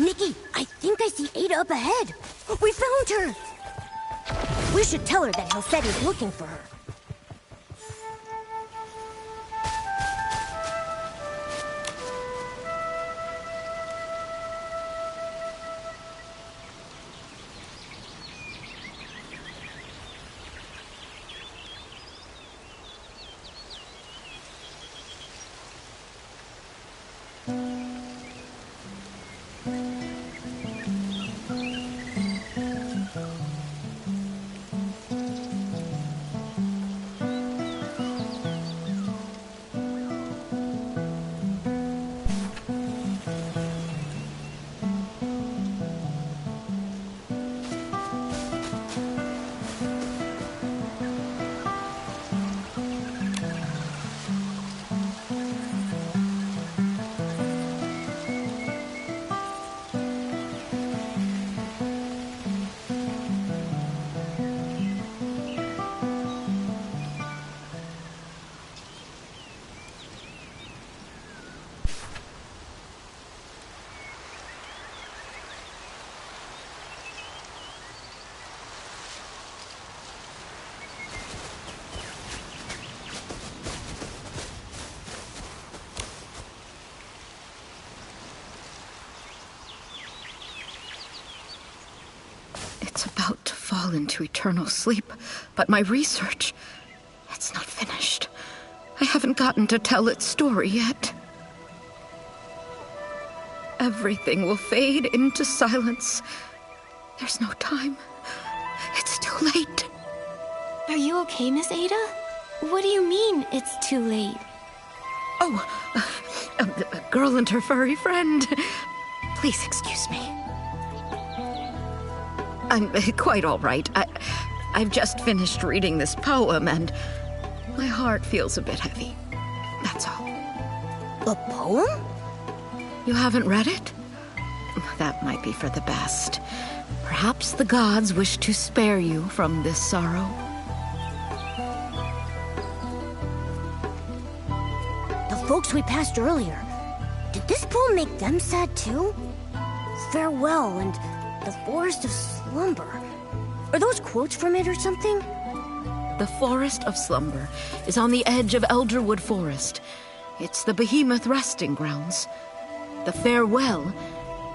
Nikki, I think I see Ada up ahead. We found her! We should tell her that Helsetti's looking for her. It's about to fall into eternal sleep, but my research, it's not finished. I haven't gotten to tell its story yet. Everything will fade into silence. There's no time. It's too late. Are you okay, Miss Ada? What do you mean, it's too late? Oh, a girl and her furry friend. Please excuse me. I'm quite all right. I've just finished reading this poem, and my heart feels a bit heavy. That's all. A poem? You haven't read it? That might be for the best. Perhaps the gods wish to spare you from this sorrow. The folks we passed earlier, did this poem make them sad too? Farewell and the Forest of Slumber. Are those quotes from it or something? The Forest of Slumber is on the edge of Elderwood Forest. It's the behemoth resting grounds. The farewell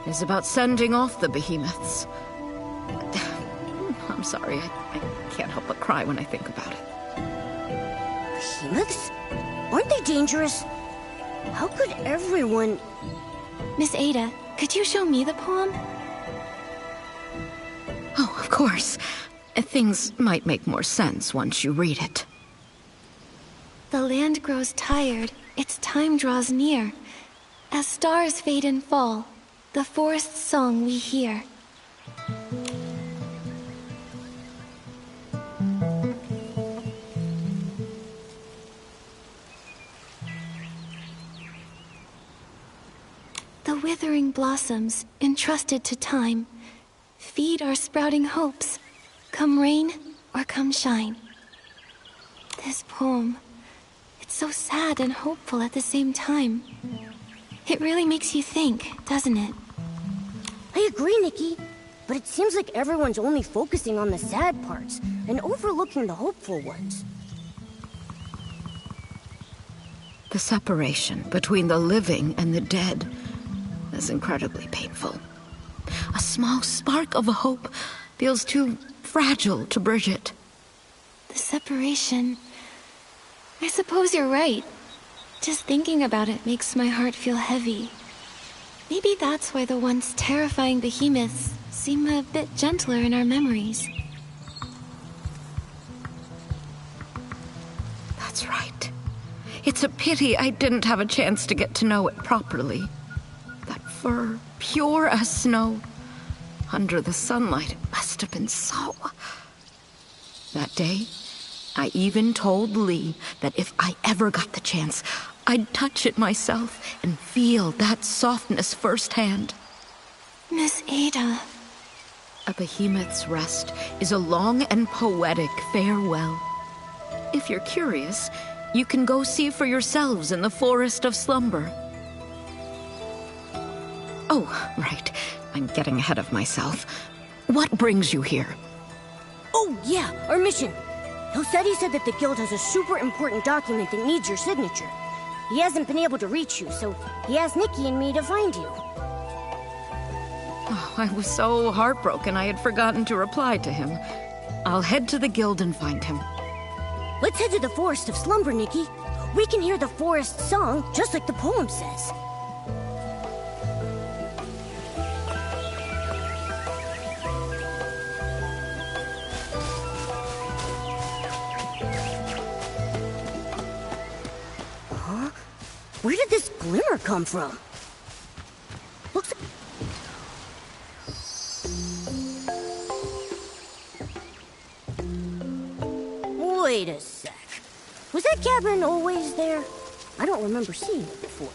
is about sending off the behemoths. I'm sorry, I can't help but cry when I think about it. Behemoths? Aren't they dangerous? How could everyone... Miss Ada, could you show me the poem? Oh, of course. Things might make more sense once you read it. The land grows tired, its time draws near. As stars fade and fall, the forest's song we hear. The withering blossoms, entrusted to time, feed our sprouting hopes, come rain or come shine. This poem, it's so sad and hopeful at the same time. It really makes you think, doesn't it? I agree, Nikki. But it seems like everyone's only focusing on the sad parts and overlooking the hopeful ones. The separation between the living and the dead is incredibly painful. A small spark of hope feels too fragile to bridge it. The separation... I suppose you're right. Just thinking about it makes my heart feel heavy. Maybe that's why the once terrifying behemoths seem a bit gentler in our memories. That's right. It's a pity I didn't have a chance to get to know it properly. That fur, pure as snow. Under the sunlight, it must have been so... That day, I even told Lee that if I ever got the chance, I'd touch it myself and feel that softness firsthand. Miss Ada... A behemoth's rest is a long and poetic farewell. If you're curious, you can go see for yourselves in the Forest of Slumber. Oh, right. I'm getting ahead of myself. What brings you here? Oh, yeah, our mission. Hosetti said that the guild has a super important document that needs your signature. He hasn't been able to reach you, so he asked Nikki and me to find you. Oh, I was so heartbroken I had forgotten to reply to him. I'll head to the guild and find him. Let's head to the Forest of Slumber, Nikki. We can hear the forest song, just like the poem says. Huh? Where did this glimmer come from? Looks like... Wait a sec. Was that cabin always there? I don't remember seeing it before.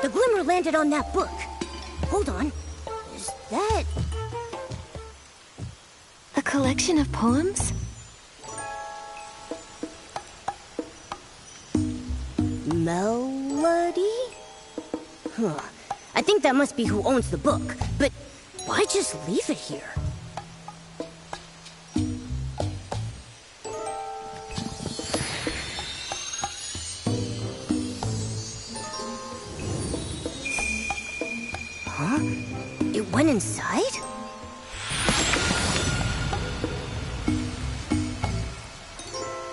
The glimmer landed on that book. Hold on. Is that... A collection of poems? Melody? Huh. I think that must be who owns the book, but why just leave it here? Huh? It went inside?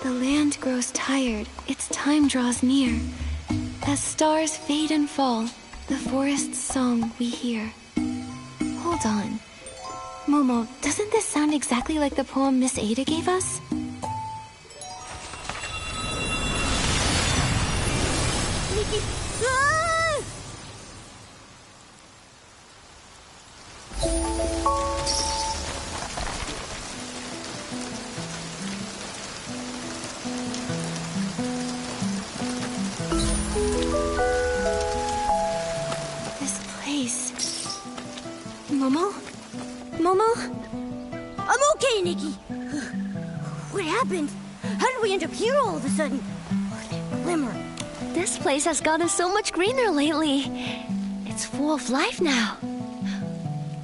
The land grows tired, its time draws near. As stars fade and fall, the forest's song we hear. Hold on. Momo, doesn't this sound exactly like the poem Miss Ada gave us? Nikki... Ah! This place... Momo? Momo? I'm okay, Nikki. What happened? How did we end up here all of a sudden? That glimmer. This place has gotten so much greener lately. It's full of life now.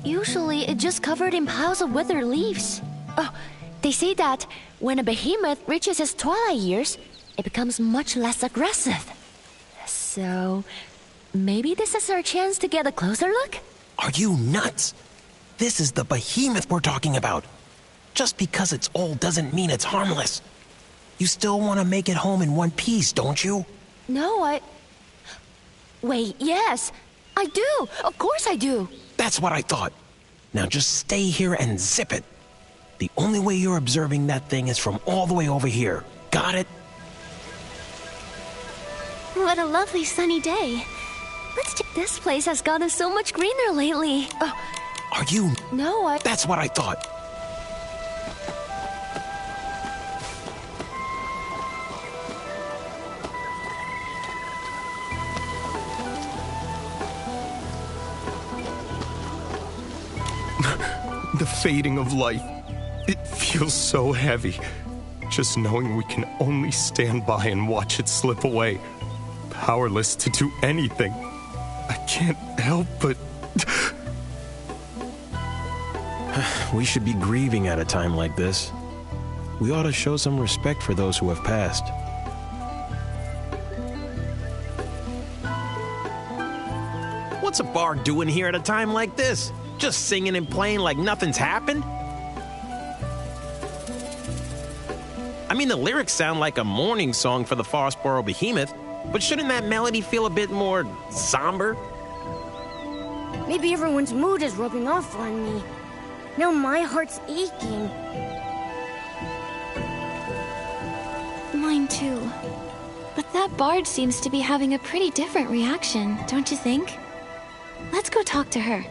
Usually, it's just covered in piles of withered leaves. Oh, they say that when a behemoth reaches its twilight years, it becomes much less aggressive. So, maybe this is our chance to get a closer look? Are you nuts? This is the behemoth we're talking about. Just because it's old doesn't mean it's harmless. You still want to make it home in one piece, don't you? No, Wait, yes, I do. Of course I do. That's what I thought. Now just stay here and zip it. The only way you're observing that thing is from all the way over here. Got it? What a lovely sunny day. This place has gotten so much greener lately. Are you... No, That's what I thought. The fading of life. It feels so heavy. Just knowing we can only stand by and watch it slip away. Powerless to do anything. I can't help but... We should be grieving at a time like this. We ought to show some respect for those who have passed. What's a bard doing here at a time like this? Just singing and playing like nothing's happened? I mean, the lyrics sound like a mourning song for the Frostboro Behemoth, but shouldn't that melody feel a bit more somber? Maybe everyone's mood is rubbing off on me. Now my heart's aching. Mine too. But that bard seems to be having a pretty different reaction, don't you think? Let's go talk to her.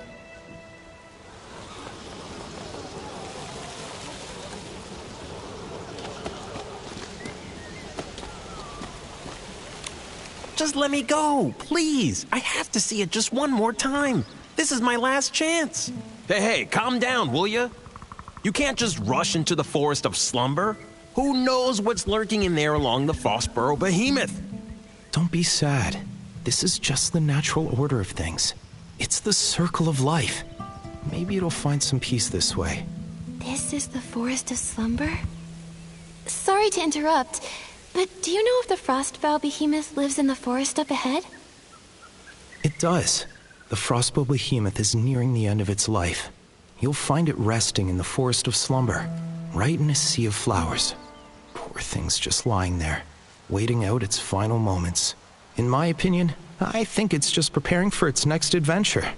Just let me go, please. I have to see it just one more time. This is my last chance. Hey, calm down, will ya? You can't just rush into the Forest of Slumber. Who knows what's lurking in there along the Frostboro behemoth? Don't be sad. This is just the natural order of things. It's the circle of life. Maybe it'll find some peace this way. This is the Forest of Slumber? Sorry to interrupt, but do you know if the Frostbow behemoth lives in the forest up ahead? It does. The Frostbow behemoth is nearing the end of its life. You'll find it resting in the Forest of Slumber, right in a sea of flowers. Poor thing's just lying there, waiting out its final moments. In my opinion, I think it's just preparing for its next adventure.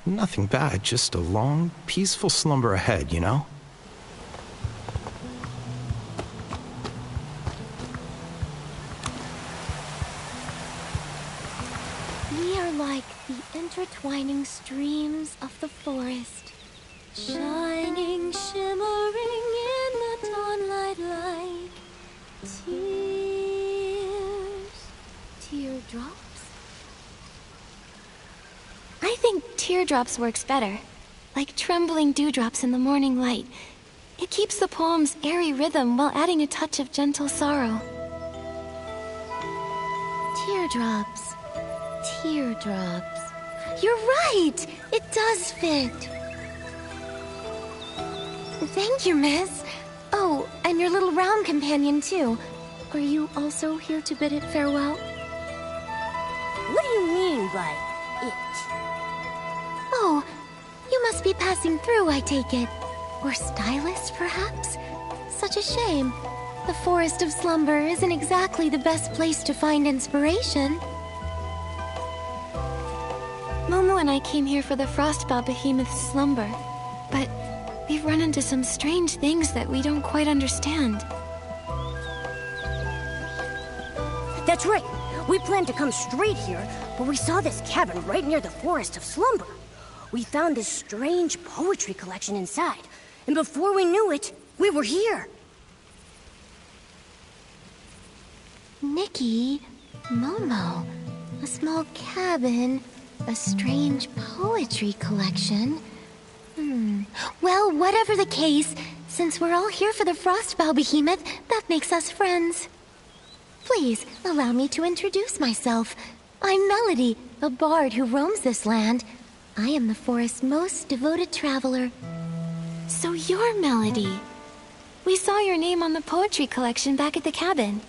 Nothing bad, just a long, peaceful slumber ahead, you know? We are like the intertwining streams of the forest, shining, shimmering in the dawnlight like teardrops? I think teardrops works better, like trembling dewdrops in the morning light. It keeps the poem's airy rhythm while adding a touch of gentle sorrow. Teardrops. Teardrops. You're right! It does fit! Thank you, miss. Oh, and your little round companion, too. Are you also here to bid it farewell? What do you mean by it? Oh, you must be passing through, I take it. Or stylist, perhaps? Such a shame. The Forest of Slumber isn't exactly the best place to find inspiration. Momo and I came here for the Frostbow behemoth's slumber, but we've run into some strange things that we don't quite understand. That's right. We planned to come straight here, but we saw this cabin right near the Forest of Slumber. We found this strange poetry collection inside, and before we knew it, we were here. Nikki, Momo, a small cabin, a strange poetry collection. Well, whatever the case, since we're all here for the Frostbow behemoth, that makes us friends. Please, allow me to introduce myself. I'm Melody, a bard who roams this land. I am the forest's most devoted traveler. So you're Melody. We saw your name on the poetry collection back at the cabin.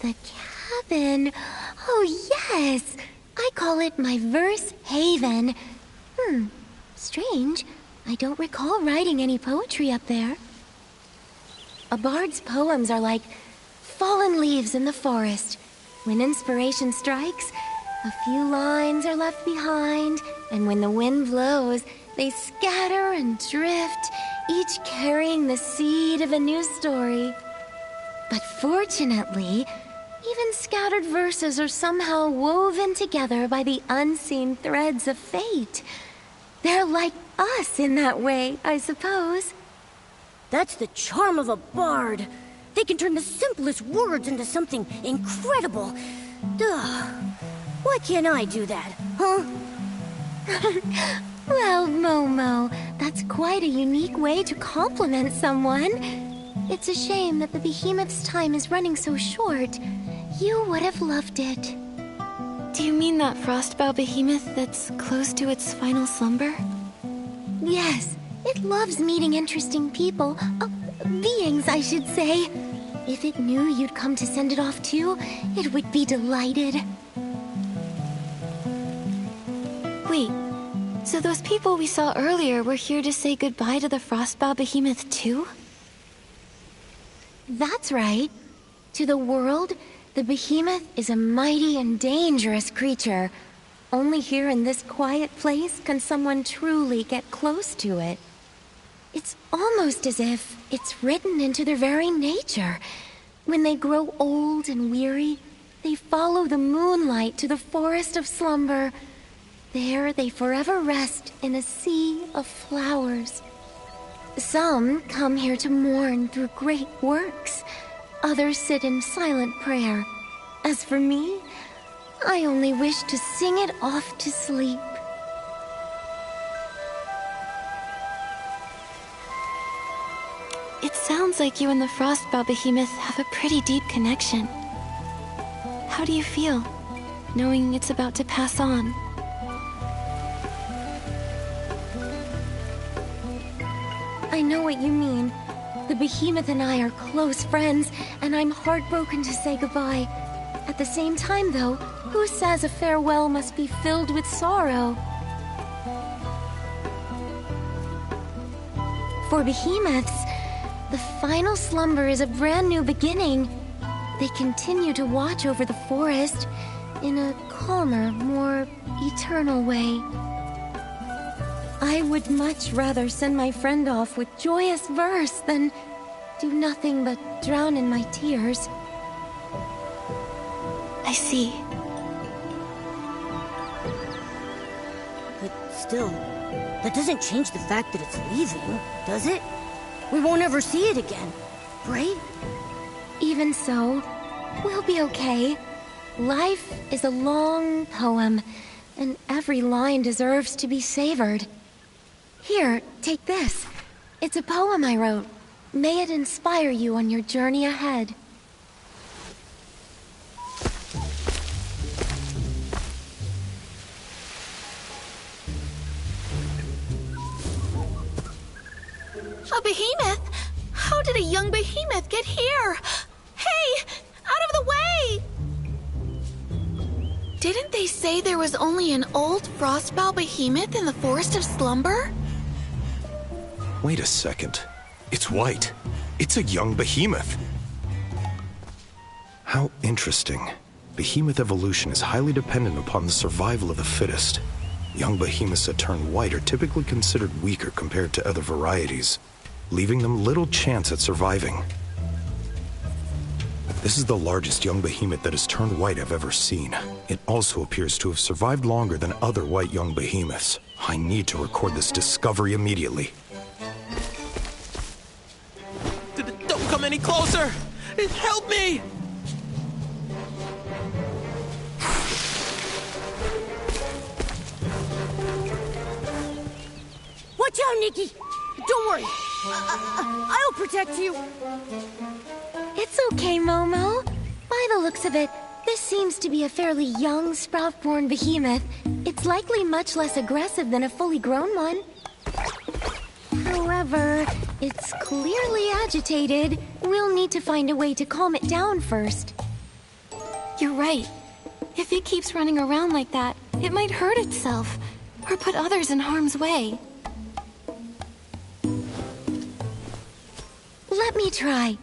The cabin? Oh, yes! I call it my verse haven. Strange. I don't recall writing any poetry up there. A bard's poems are like fallen leaves in the forest. When inspiration strikes, a few lines are left behind, and when the wind blows, they scatter and drift, each carrying the seed of a new story. But fortunately, even scattered verses are somehow woven together by the unseen threads of fate. They're like us in that way, I suppose. That's the charm of a bard. They can turn the simplest words into something incredible. Duh. Why can't I do that, huh? Well, Momo, that's quite a unique way to compliment someone. It's a shame that the behemoth's time is running so short. You would have loved it. Do you mean that Frostbow behemoth that's close to its final slumber? Yes, it loves meeting interesting people. Beings, I should say. If it knew you'd come to send it off too, it would be delighted. Wait, so those people we saw earlier were here to say goodbye to the Frostbow behemoth too? That's right. To the world, the behemoth is a mighty and dangerous creature. Only here in this quiet place can someone truly get close to it. It's almost as if it's written into their very nature. When they grow old and weary, they follow the moonlight to the Forest of Slumber. There they forever rest in a sea of flowers. Some come here to mourn through great works. Others sit in silent prayer. As for me, I only wish to sing it off to sleep. sounds like you and the Frostbow Behemoth have a pretty deep connection. How do you feel, knowing it's about to pass on? I know what you mean. The Behemoth and I are close friends, and I'm heartbroken to say goodbye. At the same time, though, who says a farewell must be filled with sorrow? For behemoths, the final slumber is a brand new beginning. They continue to watch over the forest in a calmer, more eternal way. I would much rather send my friend off with joyous verse than do nothing but drown in my tears. I see. But still, that doesn't change the fact that it's leaving, does it? We won't ever see it again, right? Even so, we'll be okay. Life is a long poem, and every line deserves to be savored. Here, take this. It's a poem I wrote. May it inspire you on your journey ahead. A behemoth? How did a young behemoth get here? Hey! Out of the way! Didn't they say there was only an old frostbow behemoth in the Forest of Slumber? Wait a second. It's white. It's a young behemoth. How interesting. Behemoth evolution is highly dependent upon the survival of the fittest. Young behemoths that turn white are typically considered weaker compared to other varieties, leaving them little chance at surviving. This is the largest young behemoth that has turned white I've ever seen. It also appears to have survived longer than other white young behemoths. I need to record this discovery immediately. Don't come any closer! Help me! Watch out, Nikki! Don't worry. I'll protect you. It's okay, Momo. By the looks of it, this seems to be a fairly young, sprout-born behemoth. It's likely much less aggressive than a fully grown one. However, it's clearly agitated. We'll need to find a way to calm it down first. You're right. If it keeps running around like that, it might hurt itself, or put others in harm's way. Let me try.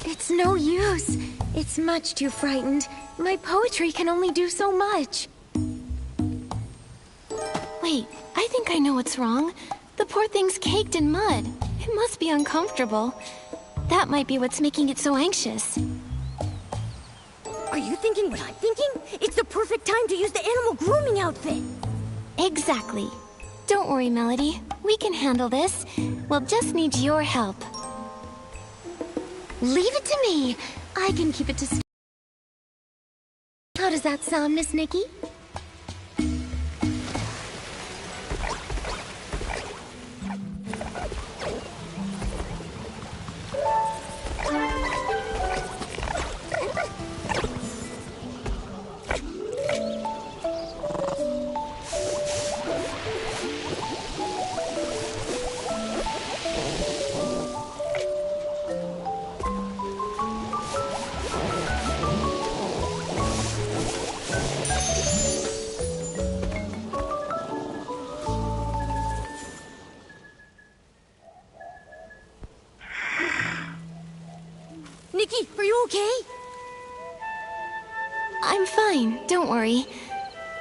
It's no use. It's much too frightened. My poetry can only do so much. Wait, I think I know what's wrong. The poor thing's caked in mud. It must be uncomfortable. That might be what's making it so anxious. Are you thinking what I'm thinking? It's the perfect time to use the animal grooming outfit. Exactly. Don't worry, Melody. We can handle this. We'll just need your help. Leave it to me. I can keep it to... How does that sound, Miss Nikki? Nikki, are you okay? I'm fine, don't worry.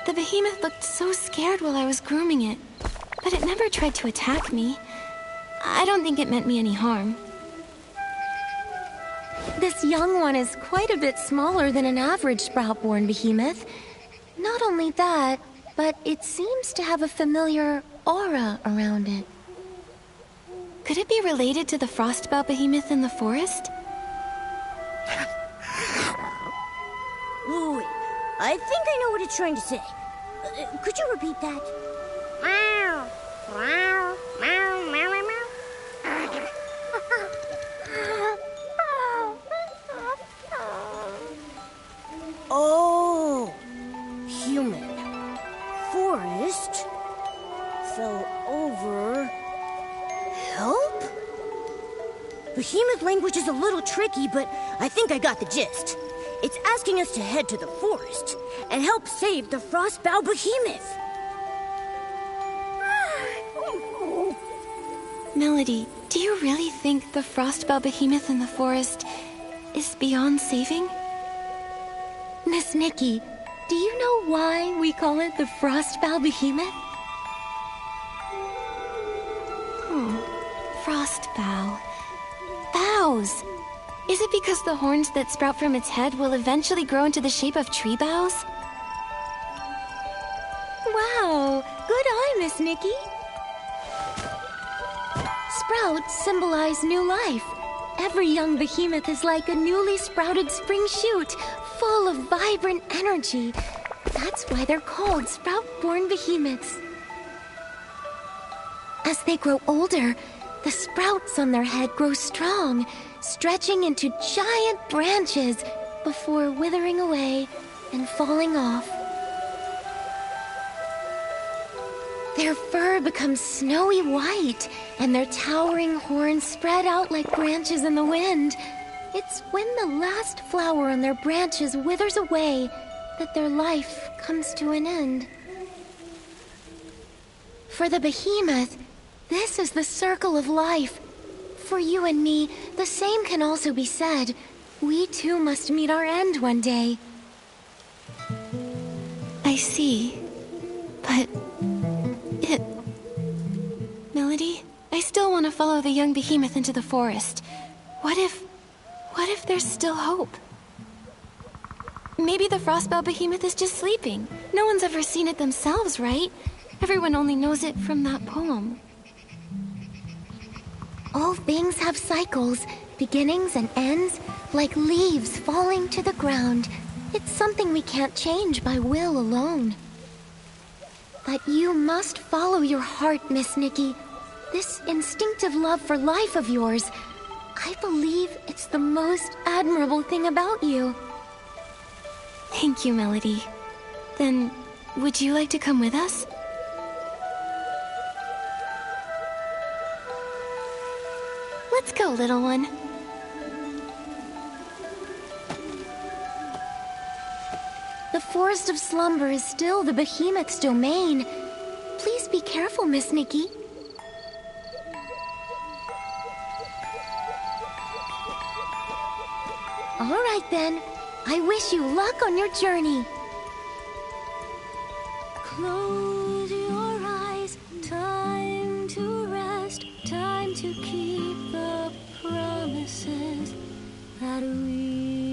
The behemoth looked so scared while I was grooming it, but it never tried to attack me. I don't think it meant me any harm. This young one is quite a bit smaller than an average sprout-born behemoth. Not only that, but it seems to have a familiar aura around it. Could it be related to the Frostbow behemoth in the forest? Ooh, I think I know what it's trying to say. Could you repeat that? Oh, human. Forest. Fell over. Help? Behemoth language is a little tricky, but I think I got the gist. It's asking us to head to the forest and help save the Frostbow behemoth. Melody, do you really think the Frostbow behemoth in the forest is beyond saving? Miss Nikki, do you know why we call it the Frostbow behemoth? Frostbow. Boughs. Is it because the horns that sprout from its head will eventually grow into the shape of tree boughs? Wow, good eye, Miss Nikki. Sprouts symbolize new life. Every young behemoth is like a newly sprouted spring shoot, full of vibrant energy. That's why they're called sprout-born behemoths. As they grow older, the sprouts on their head grow strong, stretching into giant branches before withering away and falling off. Their fur becomes snowy white, and their towering horns spread out like branches in the wind. It's when the last flower on their branches withers away that their life comes to an end. For the behemoth, this is the circle of life. For you and me, the same can also be said. We too must meet our end one day. I see. But... Melody, I still want to follow the young behemoth into the forest. What if there's still hope? Maybe the Frostbow behemoth is just sleeping. No one's ever seen it themselves, right? Everyone only knows it from that poem. All things have cycles, beginnings and ends, like leaves falling to the ground. It's something we can't change by will alone. But you must follow your heart, Miss Nikki. This instinctive love for life of yours, I believe it's the most admirable thing about you. Thank you, Melody. Then, would you like to come with us? Let's go, little one. The Forest of Slumber is still the behemoth's domain. Please be careful, Miss Nikki. All right, then. I wish you luck on your journey. Close your eyes. Time to rest. Time to keep the promises that we made.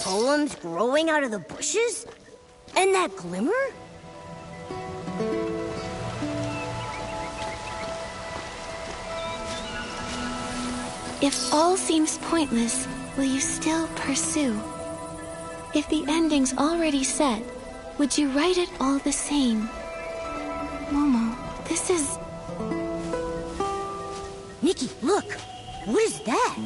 Poems growing out of the bushes? And that glimmer? If all seems pointless, will you still pursue? If the ending's already set, would you write it all the same? Momo, this is... Nikki, look! What is that?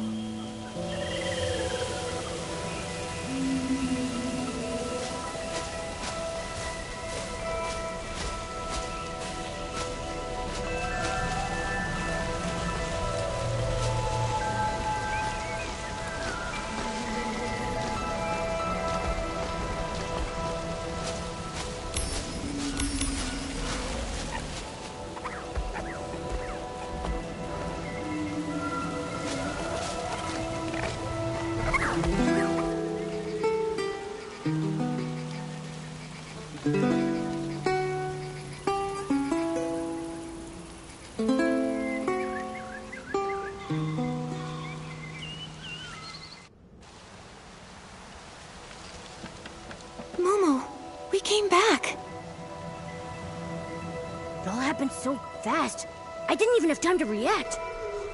fast, I didn't even have time to react.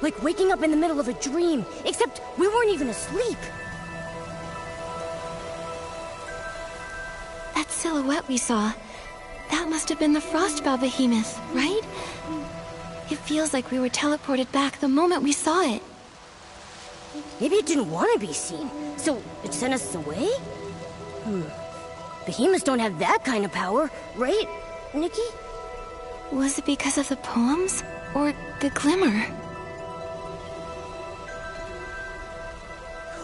Like waking up in the middle of a dream, except we weren't even asleep. That silhouette we saw, that must have been the Frostbow behemoth, right? It feels like we were teleported back the moment we saw it. Maybe it didn't want to be seen, so it sent us away? Behemoths don't have that kind of power, right, Nikki? Was it because of the poems? Or the glimmer?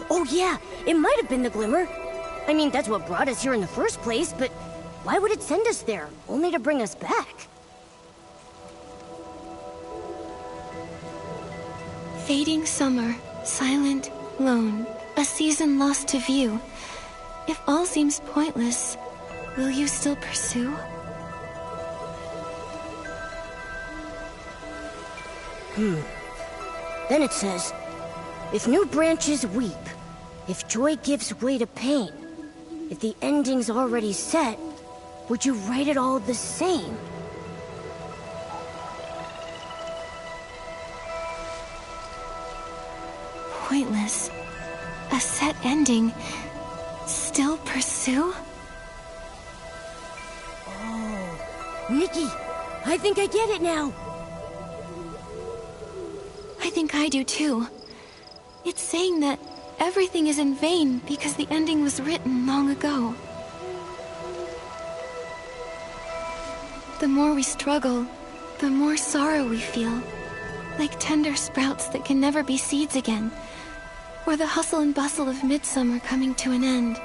Oh yeah, it might have been the glimmer. I mean, that's what brought us here in the first place, but why would it send us there, only to bring us back? Fading summer, silent, lone, a season lost to view. If all seems pointless, will you still pursue? Then it says, if new branches weep, if joy gives way to pain, if the ending's already set, would you write it all the same? Pointless. A set ending. Still pursue? Nikki, I think I get it now. I think I do too. It's saying that everything is in vain because the ending was written long ago. The more we struggle, the more sorrow we feel. Like tender sprouts that can never be seeds again. Or the hustle and bustle of midsummer coming to an end.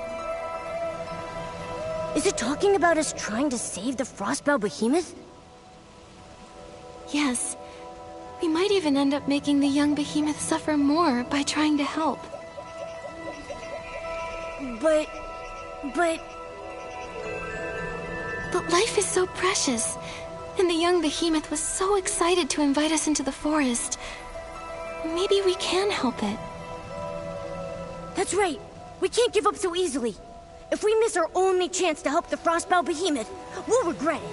Is it talking about us trying to save the Frostbow behemoth? Yes. We might even end up making the young behemoth suffer more by trying to help. But life is so precious. And the young behemoth was so excited to invite us into the forest. Maybe we can help it. That's right. We can't give up so easily. If we miss our only chance to help the Frostbow behemoth, we'll regret it.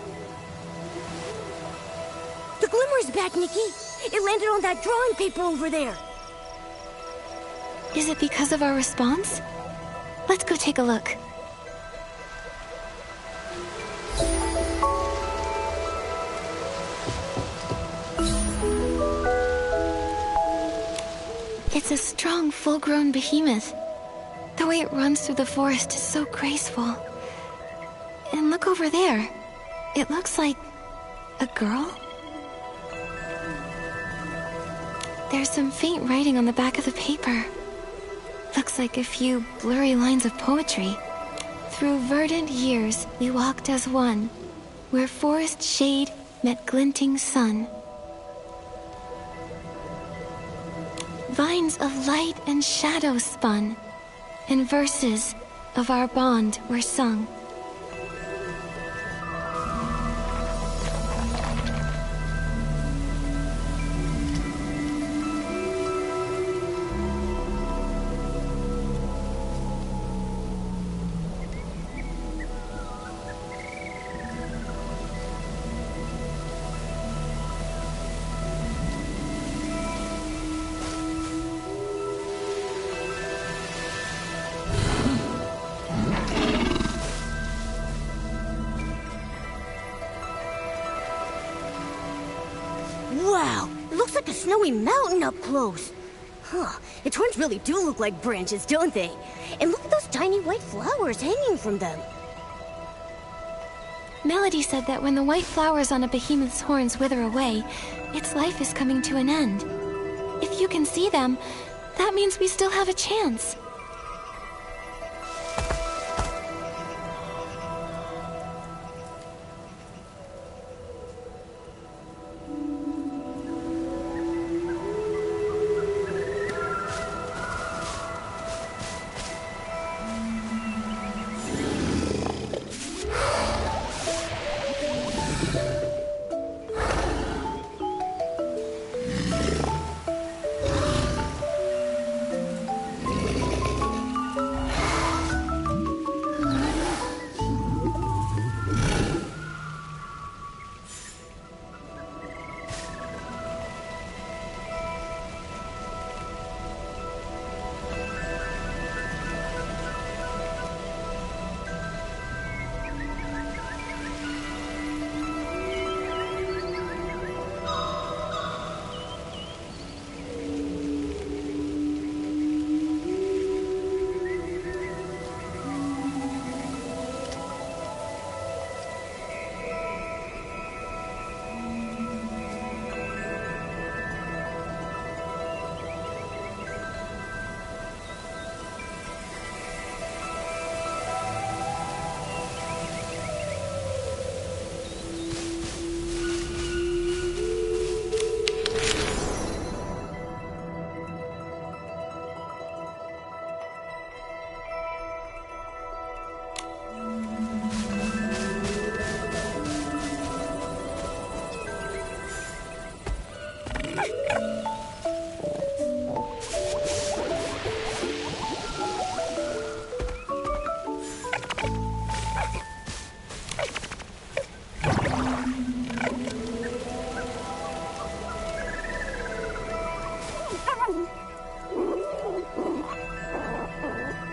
The glimmer's back, Nikki. It landed on that drawing paper over there. Is it because of our response? Let's go take a look. It's a strong, full-grown behemoth. The way it runs through the forest is so graceful. And look over there. It looks like a girl? There's some faint writing on the back of the paper. Looks like a few blurry lines of poetry. Through verdant years we walked as one, where forest shade met glinting sun. Vines of light and shadow spun, and verses of our bond were sung. Wow, it looks like a snowy mountain up close. Huh, its horns really do look like branches, don't they? And look at those tiny white flowers hanging from them. Melody said that when the white flowers on a behemoth's horns wither away, its life is coming to an end. If you can see them, that means we still have a chance.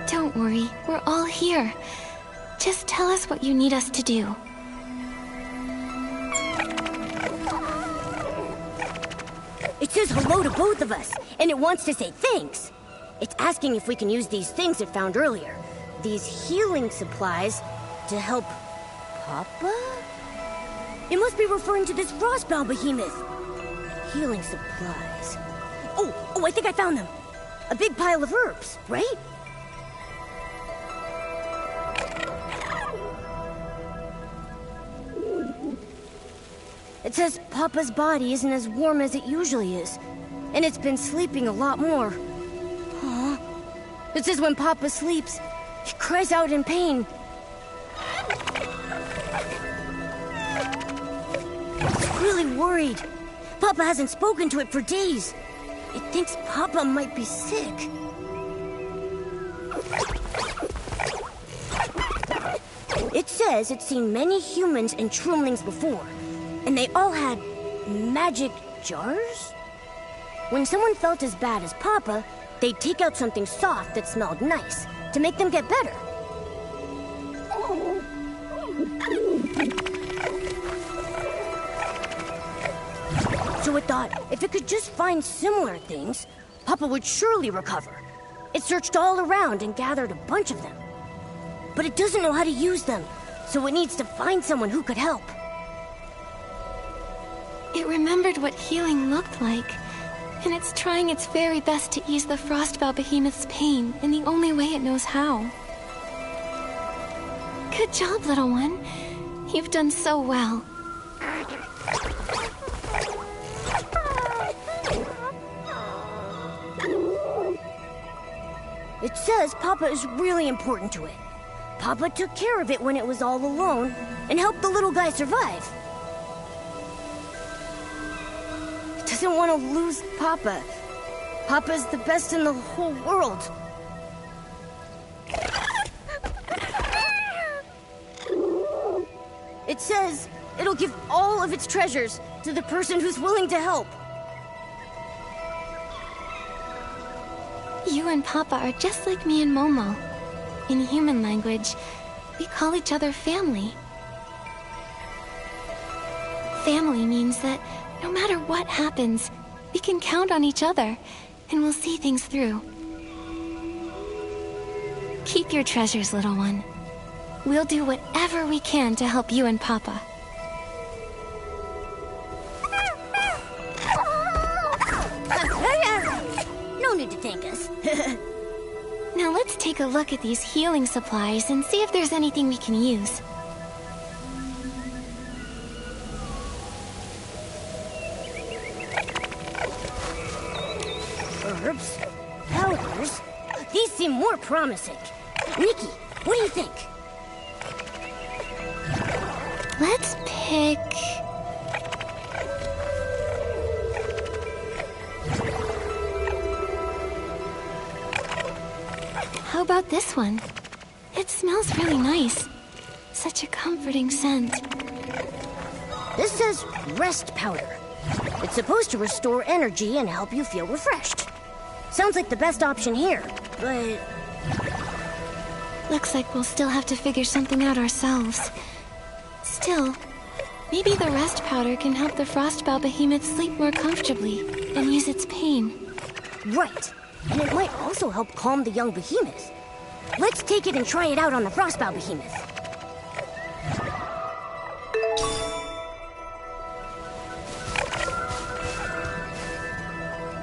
Don't worry, we're all here. Just tell us what you need us to do. It says hello to both of us, and it wants to say thanks. It's asking if we can use these things it found earlier. These healing supplies to help Papa? It must be referring to this frostbound behemoth. Healing supplies. Oh, I think I found them. A big pile of herbs, right? It says Papa's body isn't as warm as it usually is, and it's been sleeping a lot more. Aww. It says when Papa sleeps, he cries out in pain. It's really worried. Papa hasn't spoken to it for days. It thinks Papa might be sick. It says it's seen many humans and trumlings before, and they all had magic jars? When someone felt as bad as Papa, they'd take out something soft that smelled nice to make them get better. So it thought if it could just find similar things, Papa would surely recover. It searched all around and gathered a bunch of them. But it doesn't know how to use them, so it needs to find someone who could help. It remembered what healing looked like, and it's trying its very best to ease the Frostbow Behemoth's pain in the only way it knows how. Good job, little one. You've done so well. It says Papa is really important to it. Papa took care of it when it was all alone and helped the little guy survive. It doesn't want to lose Papa. Papa's the best in the whole world. It says it'll give all of its treasures to the person who's willing to help. You and Papa are just like me and Momo. In human language, we call each other family. Family means that no matter what happens, we can count on each other, and we'll see things through. Keep your treasures, little one. We'll do whatever we can to help you and Papa. No need to thank us. Now let's take a look at these healing supplies and see if there's anything we can use. Herbs? Powders? These seem more promising. Nikki, what do you think? Let's pick... How about this one? It smells really nice. Such a comforting scent. This says rest powder. It's supposed to restore energy and help you feel refreshed. Sounds like the best option here, but... Looks like we'll still have to figure something out ourselves. Still, maybe the rest powder can help the Frostbow Behemoth sleep more comfortably and ease its pain. Right. And it might also help calm the young behemoth. Let's take it and try it out on the Frostbow Behemoth.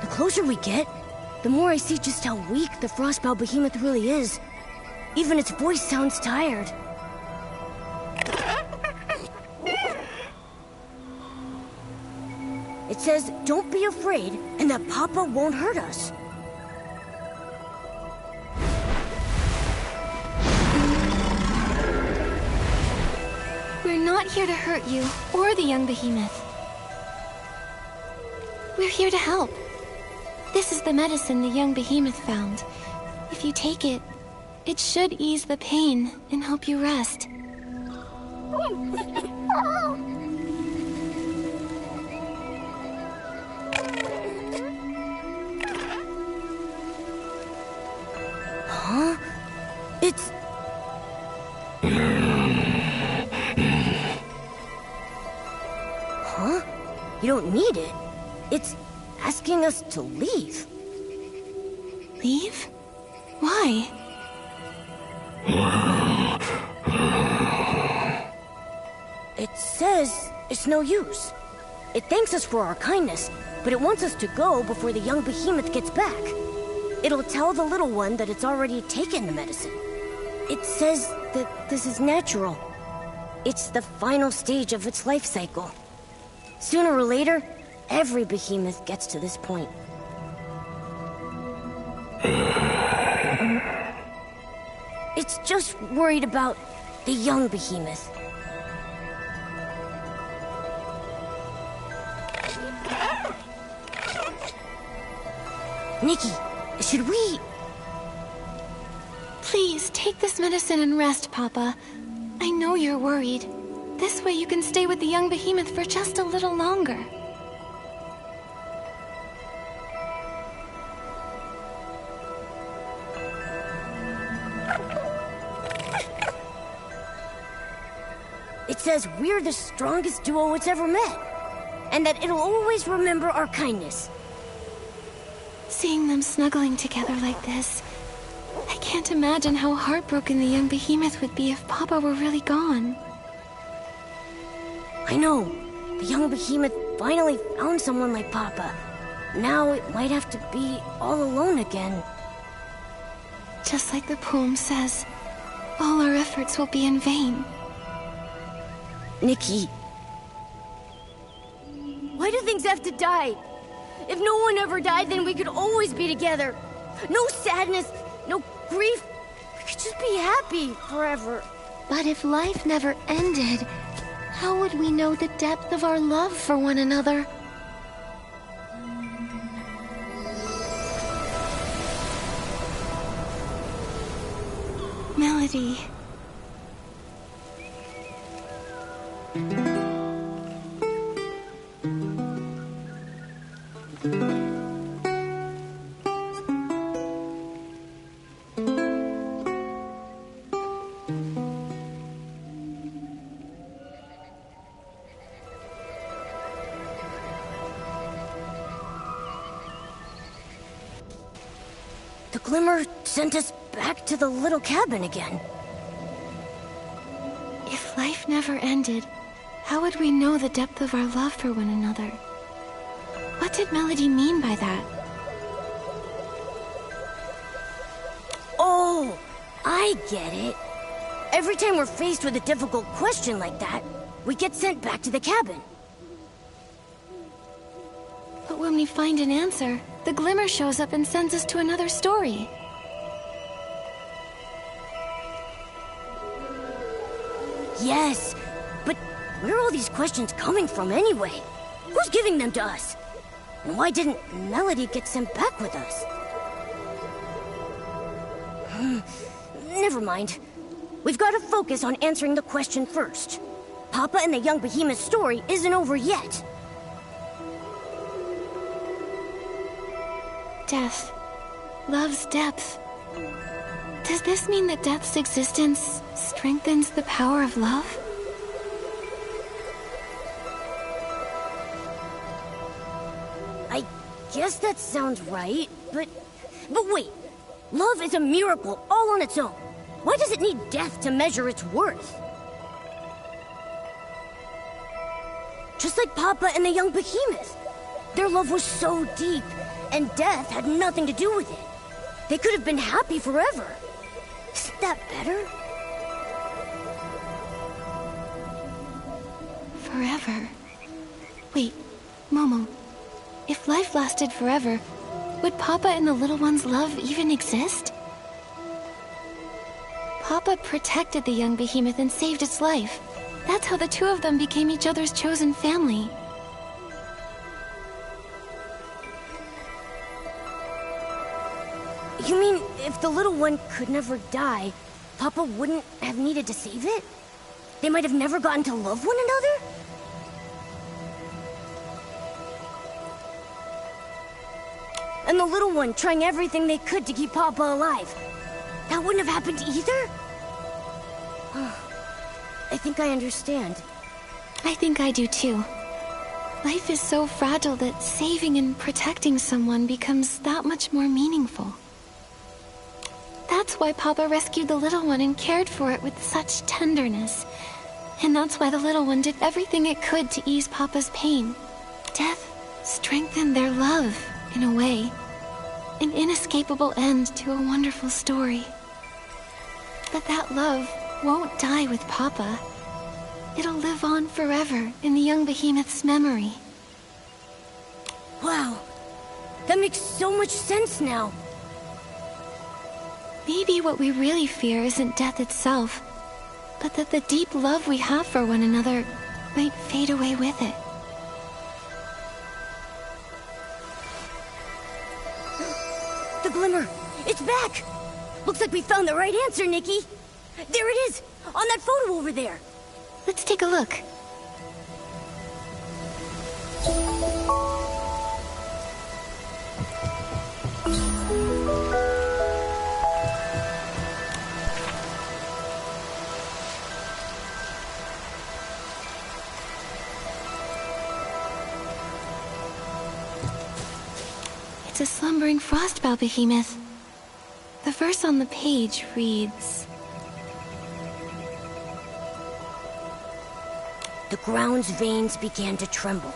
The closer we get, the more I see just how weak the Frostbow Behemoth really is. Even its voice sounds tired. It says, don't be afraid, and that Papa won't hurt us. We're not here to hurt you or the young behemoth. We're here to help. This is the medicine the young behemoth found. If you take it, it should ease the pain and help you rest. Huh? It's... Huh? You don't need it. It's asking us to leave. Leave? Why? It says it's no use. It thanks us for our kindness, but it wants us to go before the young behemoth gets back. It'll tell the little one that it's already taken the medicine. It says that this is natural. It's the final stage of its life cycle. Sooner or later, every behemoth gets to this point. It's just worried about the young behemoth. Nikki, should we... Please, take this medicine and rest, Papa. I know you're worried. This way you can stay with the young behemoth for just a little longer. It says we're the strongest duo it's ever met, and that it'll always remember our kindness. Seeing them snuggling together like this, I can't imagine how heartbroken the young behemoth would be if Papa were really gone. I know. The young behemoth finally found someone like Papa. Now it might have to be all alone again. Just like the poem says, all our efforts will be in vain. Nikki. Why do things have to die? If no one ever died, then we could always be together. No sadness, no grief. We could just be happy forever. But if life never ended, how would we know the depth of our love for one another? Melody. The glimmer sent us back to the little cabin again. If life never ended, how would we know the depth of our love for one another? What did Melody mean by that? Oh, I get it. Every time we're faced with a difficult question like that, we get sent back to the cabin. But when we find an answer, the glimmer shows up and sends us to another story. Yes, but where are all these questions coming from anyway? Who's giving them to us? And why didn't Melody get sent back with us? Never mind. We've got to focus on answering the question first. Papa and the young behemoth story isn't over yet. Death. Love's depth. Does this mean that death's existence strengthens the power of love? I guess that sounds right, but wait. Love is a miracle all on its own. Why does it need death to measure its worth? Just like Papa and the young behemoth. Their love was so deep, and death had nothing to do with it. They could have been happy forever. Isn't that better? Forever? Wait, Momo. If life lasted forever, would Papa and the little one's love even exist? Papa protected the young behemoth and saved its life. That's how the two of them became each other's chosen family. You mean if the little one could never die, Papa wouldn't have needed to save it? They might have never gotten to love one another? And the little one trying everything they could to keep Papa alive. That wouldn't have happened either? I think I understand. I think I do too. Life is so fragile that saving and protecting someone becomes that much more meaningful. That's why Papa rescued the little one and cared for it with such tenderness. And that's why the little one did everything it could to ease Papa's pain. Death strengthened their love, in a way. An inescapable end to a wonderful story. But that love won't die with Papa. It'll live on forever in the young behemoth's memory. Wow. That makes so much sense now. Maybe what we really fear isn't death itself, but that the deep love we have for one another might fade away with it. The glimmer! It's back! Looks like we found the right answer, Nikki! There it is! On that photo over there! Let's take a look. It's a slumbering frostbow behemoth. The verse on the page reads, The ground's veins began to tremble,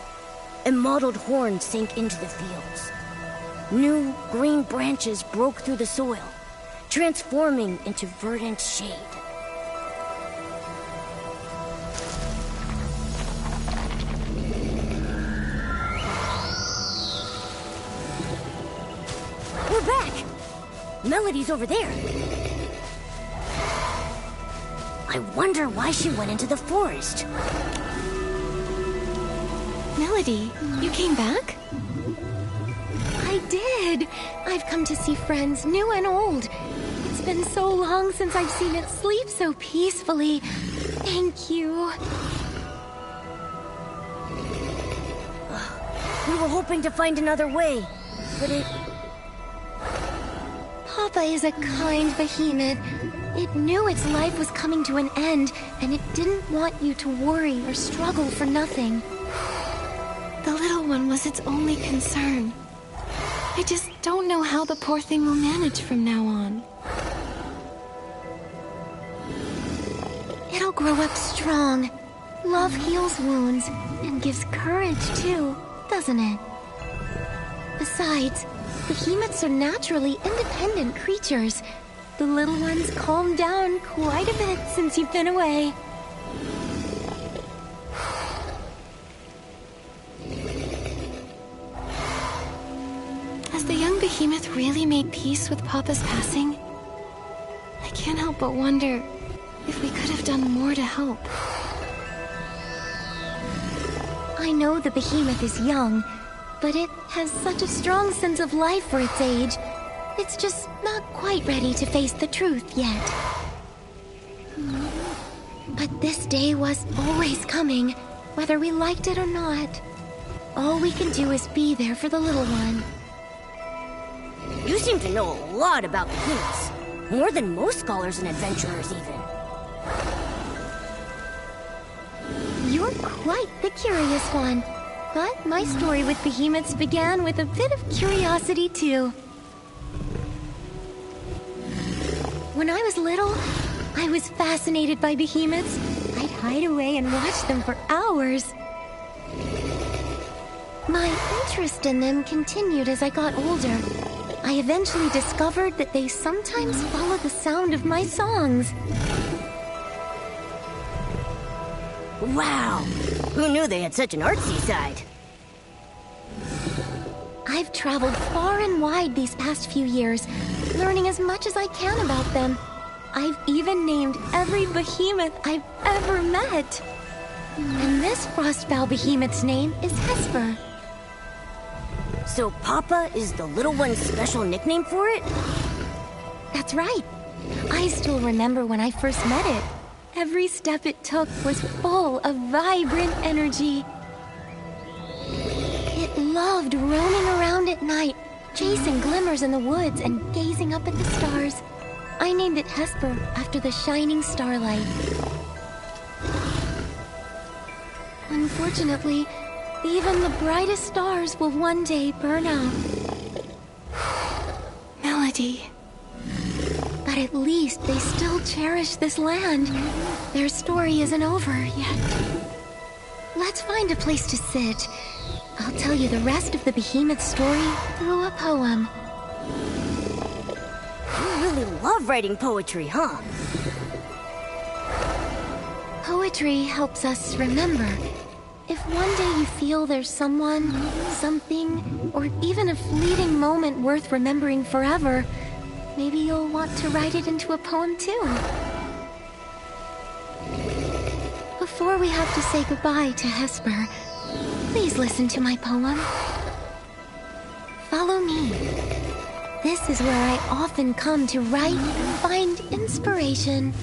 and mottled horns sank into the fields. New, green branches broke through the soil, transforming into verdant shade. We're back! Melody's over there. I wonder why she went into the forest. Melody, you came back? I did. I've come to see friends, new and old. It's been so long since I've seen it sleep so peacefully. Thank you. We were hoping to find another way, but it... Papa is a kind behemoth. It knew its life was coming to an end, and it didn't want you to worry or struggle for nothing. The little one was its only concern. I just don't know how the poor thing will manage from now on. It'll grow up strong. Love heals wounds, and gives courage too, doesn't it? Besides, behemoths are naturally independent creatures. The little one's calmed down quite a bit since you've been away. Has the young behemoth really made peace with Papa's passing? I can't help but wonder if we could have done more to help. I know the behemoth is young, but it has such a strong sense of life for its age. It's just not quite ready to face the truth yet. But this day was always coming, whether we liked it or not. All we can do is be there for the little one. You seem to know a lot about behemoths. More than most scholars and adventurers, even. You're quite the curious one. But my story with behemoths began with a bit of curiosity, too. When I was little, I was fascinated by behemoths. I'd hide away and watch them for hours. My interest in them continued as I got older. I eventually discovered that they sometimes follow the sound of my songs. Wow! Who knew they had such an artsy side? I've traveled far and wide these past few years, learning as much as I can about them. I've even named every behemoth I've ever met. And this frostbow behemoth's name is Hesper. So Papa is the little one's special nickname for it? That's right. I still remember when I first met it. Every step it took was full of vibrant energy. It loved roaming around at night, chasing glimmers in the woods and gazing up at the stars. I named it Hesper after the shining starlight. Unfortunately, even the brightest stars will one day burn out. Melody. But at least they still cherish this land. Their story isn't over yet. Let's find a place to sit. I'll tell you the rest of the behemoth story through a poem. You really love writing poetry, huh? Poetry helps us remember. If one day you feel there's someone, something, or even a fleeting moment worth remembering forever, maybe you'll want to write it into a poem too. Before we have to say goodbye to Hesper, please listen to my poem. Follow me. This is where I often come to write and find inspiration.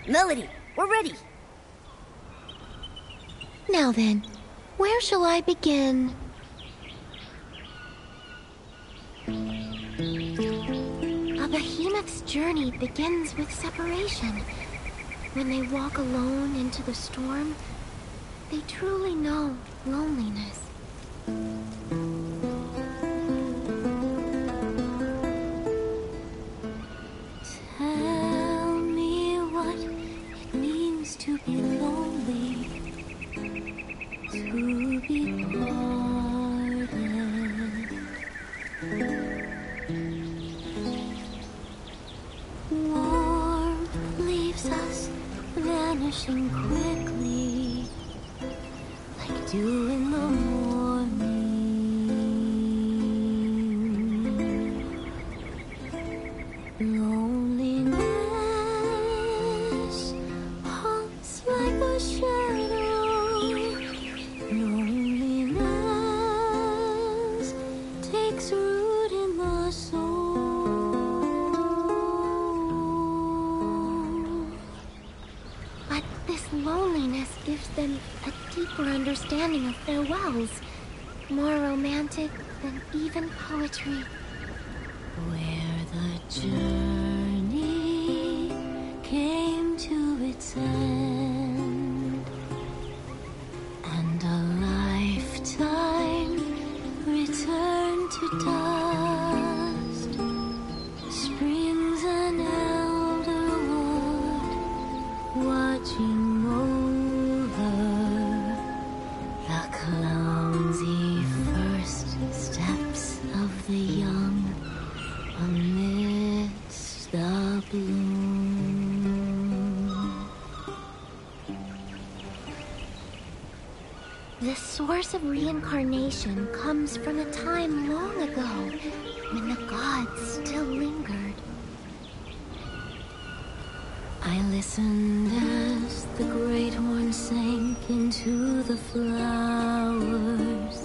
Melody, we're ready. Now then, where shall I begin? A behemoth's journey begins with separation. When they walk alone into the storm, they truly know loneliness. Tell me what it means to be lonely, to be parted. Warmth leaves us vanishing quickly, like dew in the morning. Loneliness haunts like a shadow. Loneliness takes root in the soul. But this loneliness gives them a deeper understanding of farewells, more romantic than even poetry. Where the journey came to its end, and a lifetime returned to dust, springs an elder wood, watching over the clumsy first steps of the young amidst the bloom. The source of reincarnation comes from a time long ago when the gods still lingered. I listened as the great horn sank into the flowers,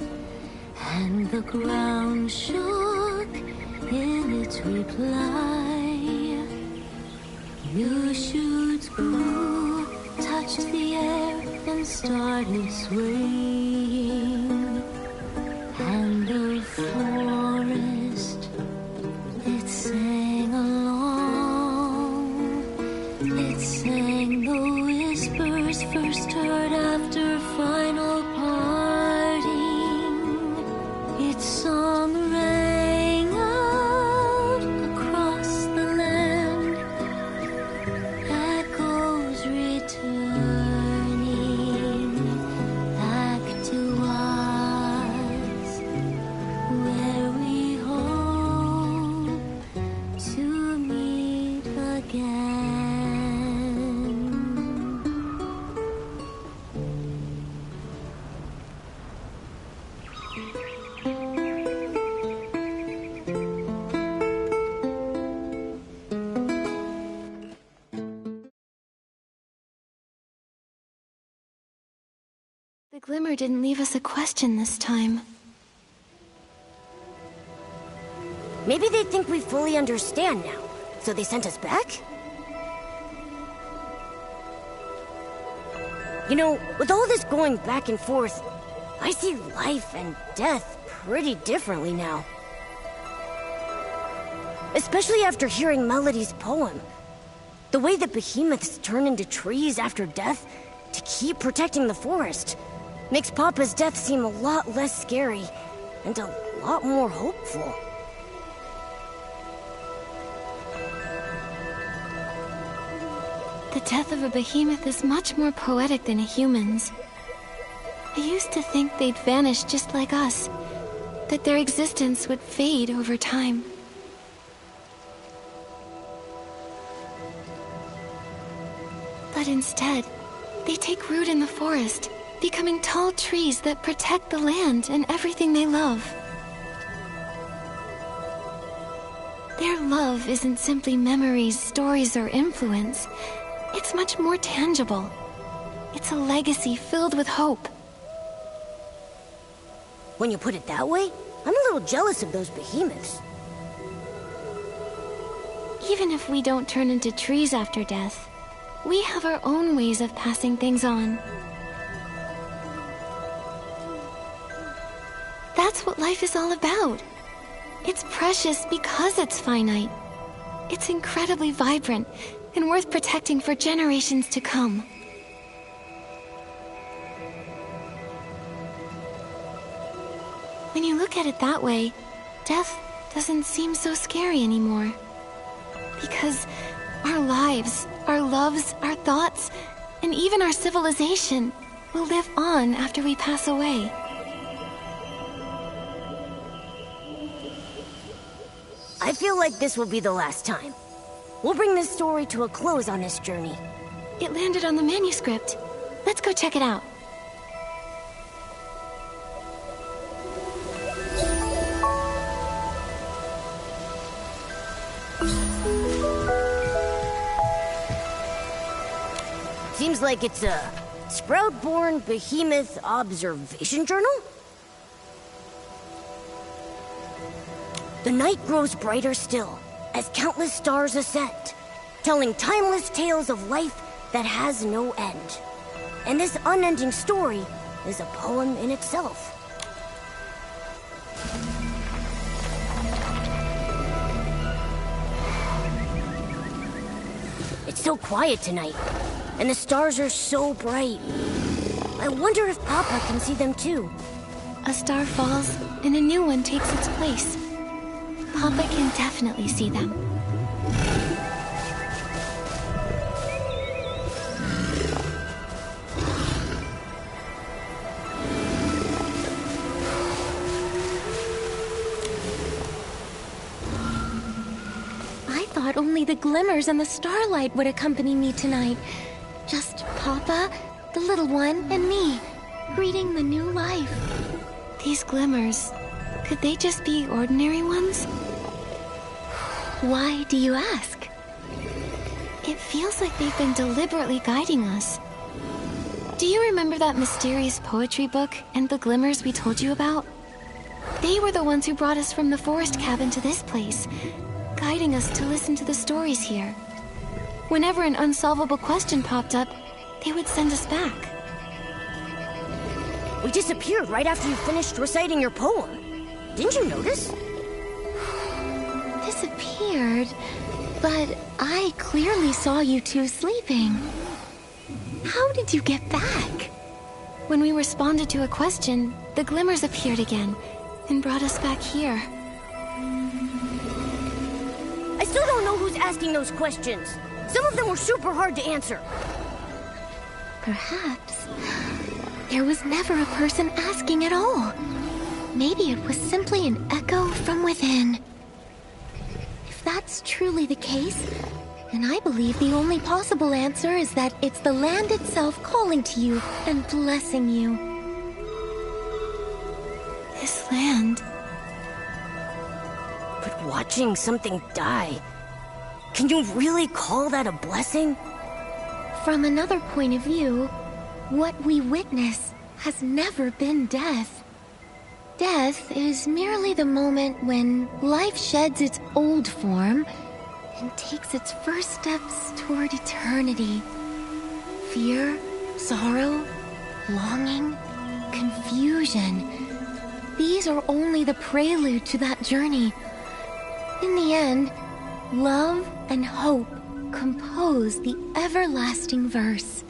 and the ground shook in its reply. New shoots grew, touched the air, and started swaying. And the forest, it sang Glimmer didn't leave us a question this time. Maybe they think we fully understand now, so they sent us back? You know, with all this going back and forth, I see life and death pretty differently now. Especially after hearing Melody's poem. The way that behemoths turn into trees after death to keep protecting the forest makes Papa's death seem a lot less scary and a lot more hopeful. The death of a behemoth is much more poetic than a human's. I used to think they'd vanish just like us, that their existence would fade over time. But instead, they take root in the forest, becoming tall trees that protect the land and everything they love. Their love isn't simply memories, stories, or influence. It's much more tangible. It's a legacy filled with hope. When you put it that way, I'm a little jealous of those behemoths. Even if we don't turn into trees after death, we have our own ways of passing things on. That's what life is all about. It's precious because it's finite. It's incredibly vibrant and worth protecting for generations to come. When you look at it that way, death doesn't seem so scary anymore. Because our lives, our loves, our thoughts, and even our civilization will live on after we pass away. I feel like this will be the last time. We'll bring this story to a close on this journey. It landed on the manuscript. Let's go check it out. Seems like it's a Sprout-born Behemoth Observation Journal? The night grows brighter still, as countless stars ascend, telling timeless tales of life that has no end. And this unending story is a poem in itself. It's so quiet tonight, and the stars are so bright. I wonder if Papa can see them too. A star falls, and a new one takes its place. Papa can definitely see them. I thought only the glimmers and the starlight would accompany me tonight. Just Papa, the little one, and me, greeting the new life. These glimmers, could they just be ordinary ones? Why do you ask? It feels like they've been deliberately guiding us. Do you remember that mysterious poetry book and the glimmers we told you about? They were the ones who brought us from the forest cabin to this place, guiding us to listen to the stories here. Whenever an unsolvable question popped up, they would send us back. We disappeared right after you finished reciting your poem. Didn't you notice? Disappeared, but I clearly saw you two sleeping. How did you get back? When we responded to a question, the glimmers appeared again and brought us back here. I still don't know who's asking those questions. Some of them were super hard to answer. Perhaps there was never a person asking at all. Maybe it was simply an echo from within. If that's truly the case, then I believe the only possible answer is that it's the land itself calling to you and blessing you. This land. But watching something die, can you really call that a blessing? From another point of view, what we witness has never been death. Death is merely the moment when life sheds its old form and takes its first steps toward eternity. Fear, sorrow, longing, confusion. These are only the prelude to that journey. In the end, love and hope compose the everlasting verse.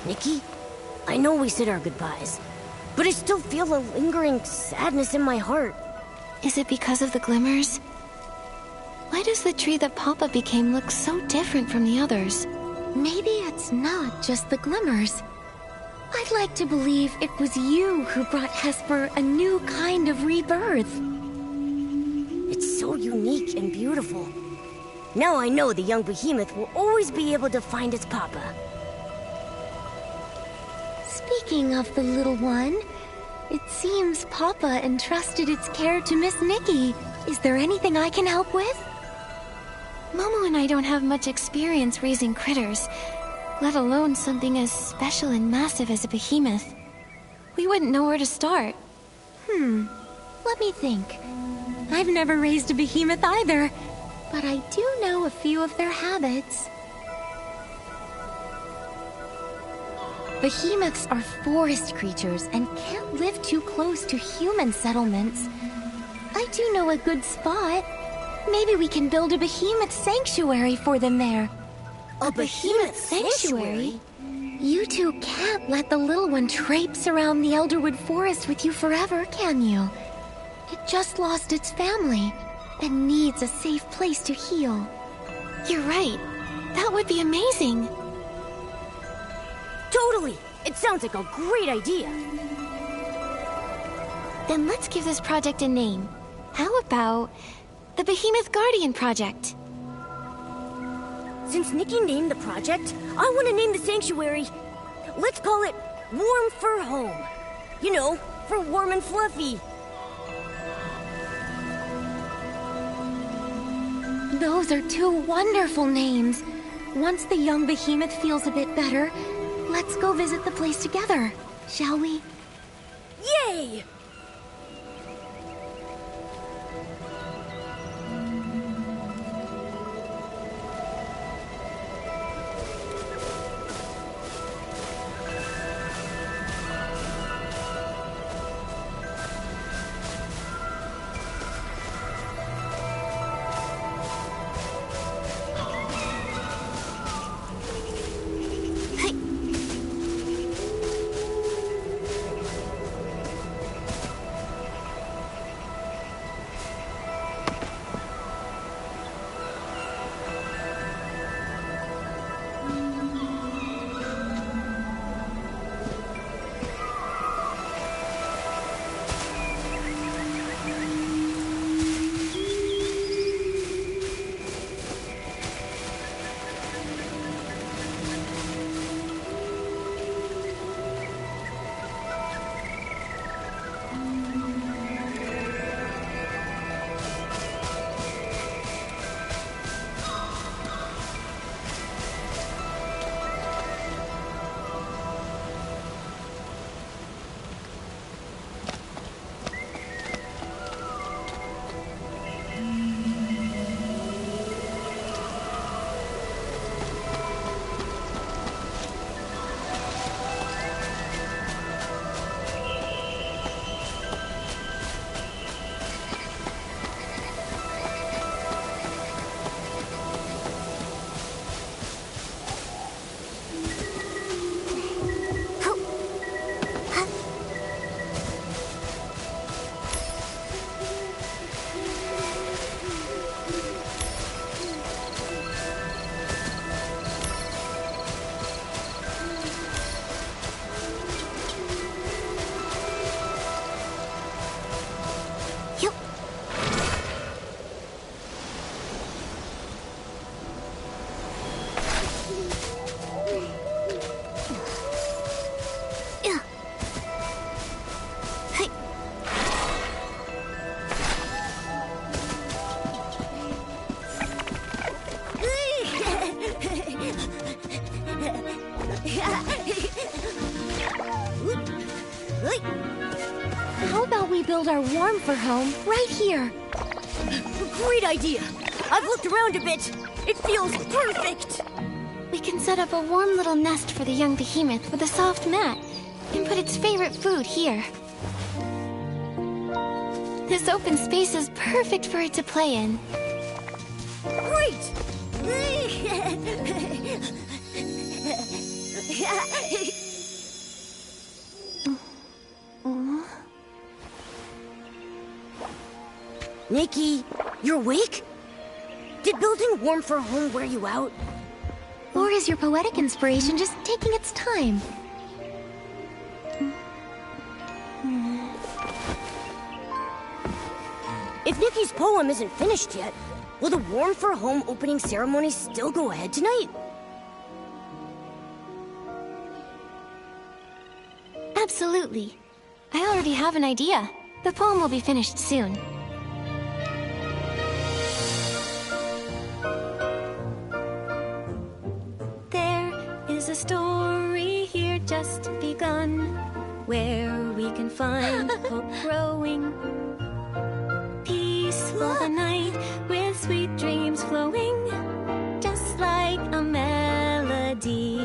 Nikki, I know we said our goodbyes, but I still feel a lingering sadness in my heart. Is it because of the glimmers? Why does the tree that Papa became look so different from the others? Maybe it's not just the glimmers. I'd like to believe it was you who brought Hesper a new kind of rebirth. It's so unique and beautiful. Now I know the young behemoth will always be able to find its papa. Speaking of the little one, it seems Papa entrusted its care to Miss Nikki. Is there anything I can help with? Momo and I don't have much experience raising critters, let alone something as special and massive as a behemoth. We wouldn't know where to start. Let me think. I've never raised a behemoth either, but I do know a few of their habits. Behemoths are forest creatures and can't live too close to human settlements. I do know a good spot. Maybe we can build a behemoth sanctuary for them there. A behemoth sanctuary? You two can't let the little one traipse around the Elderwood Forest with you forever, can you? It just lost its family and needs a safe place to heal. You're right. That would be amazing. Totally! It sounds like a great idea. Then let's give this project a name. How about the Behemoth Guardian Project? Since Nikki named the project, I want to name the sanctuary. Let's call it Warm Fur Home. You know, for warm and fluffy. Those are two wonderful names. Once the young behemoth feels a bit better, let's go visit the place together. Shall we? Yay! How about we build our warmth home right here? Great idea! I've looked around a bit. It feels perfect! We can set up a warm little nest for the young behemoth with a soft mat and put its favorite food here. This open space is perfect for it to play in. Great! Nikki, you're awake? Did building warm for home wear you out? Or is your poetic inspiration just taking its time? If Nikki's poem isn't finished yet, will the Warm for Home opening ceremony still go ahead tonight? Absolutely. I already have an idea. The poem will be finished soon. There is a story here just begun, where we can find hope growing. Peaceful the night with sweet dreams flowing, just like a melody.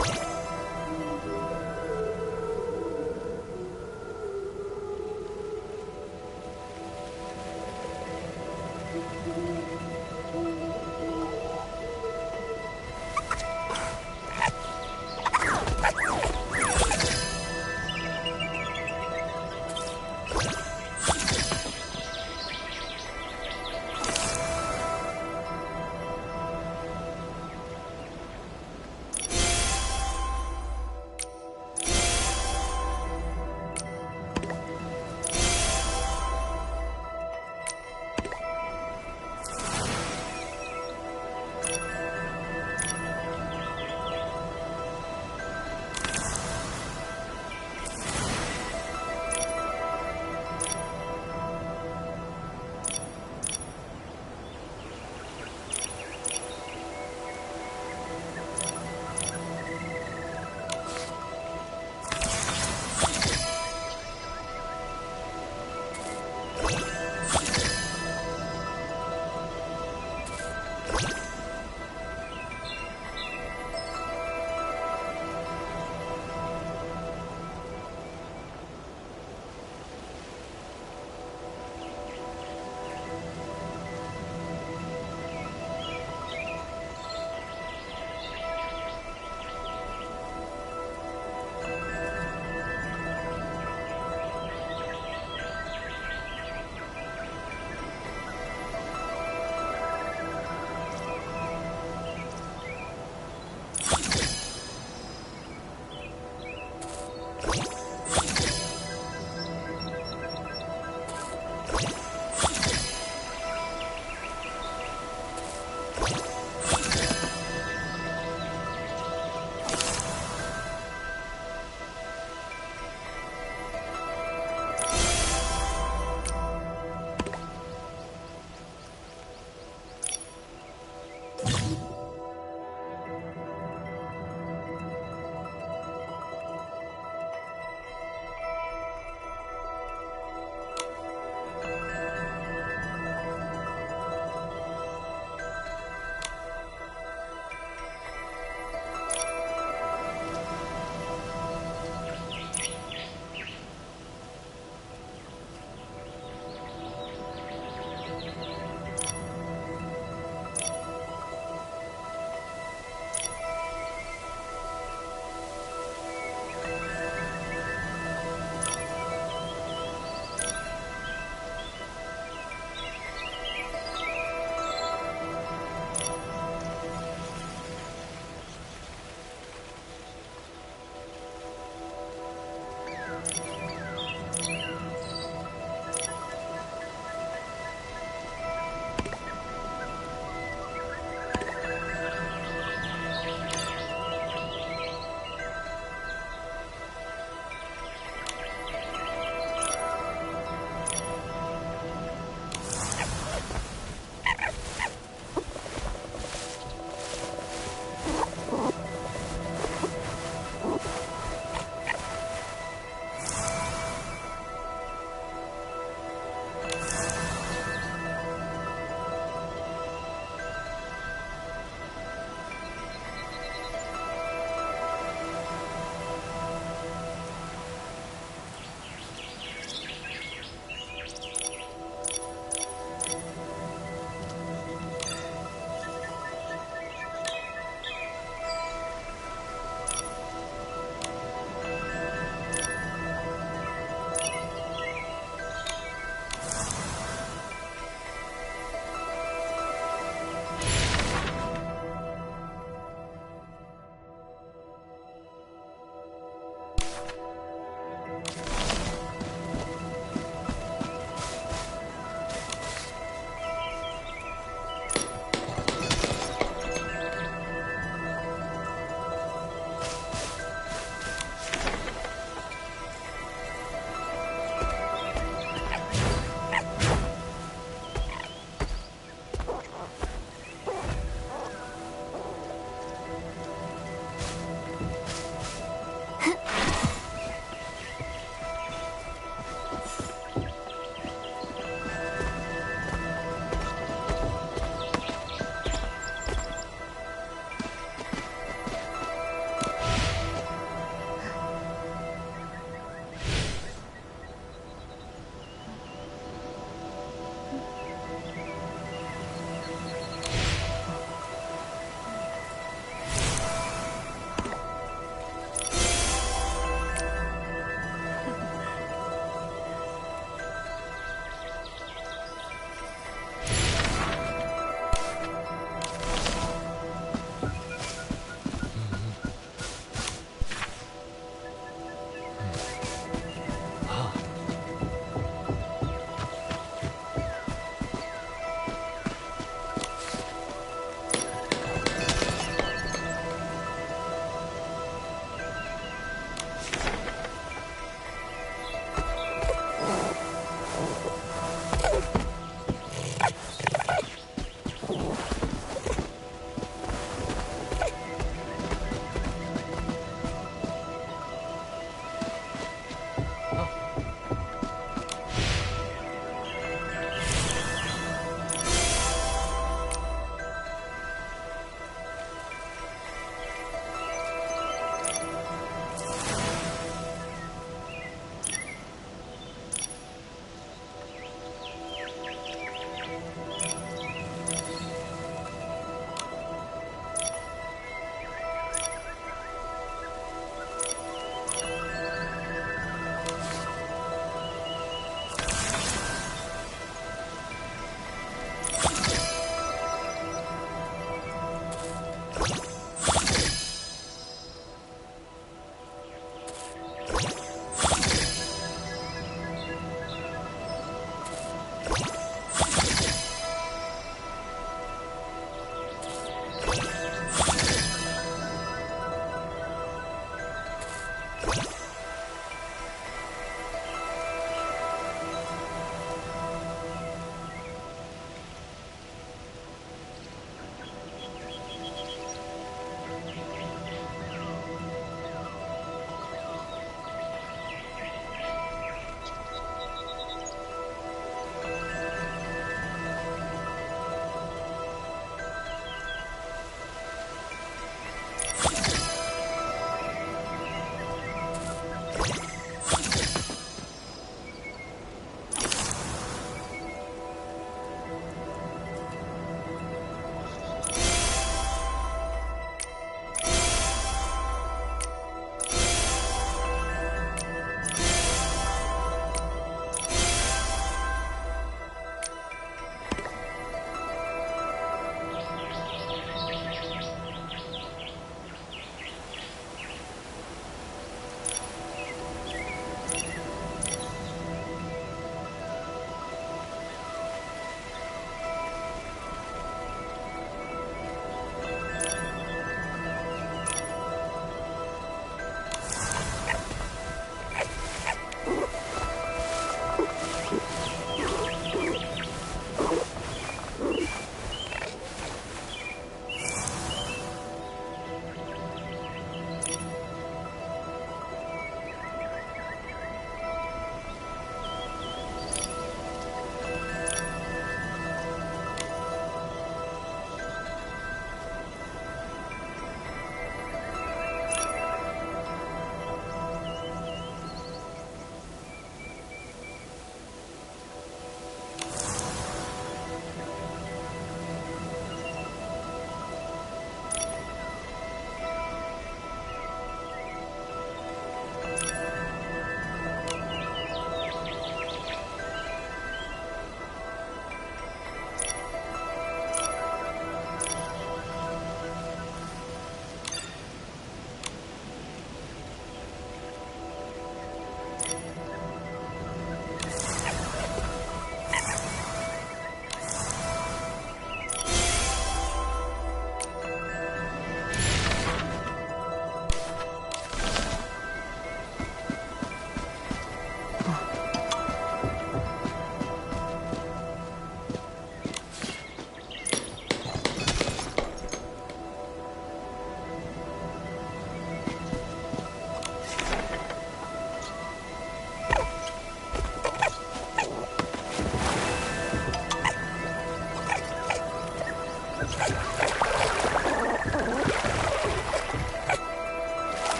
Whoa!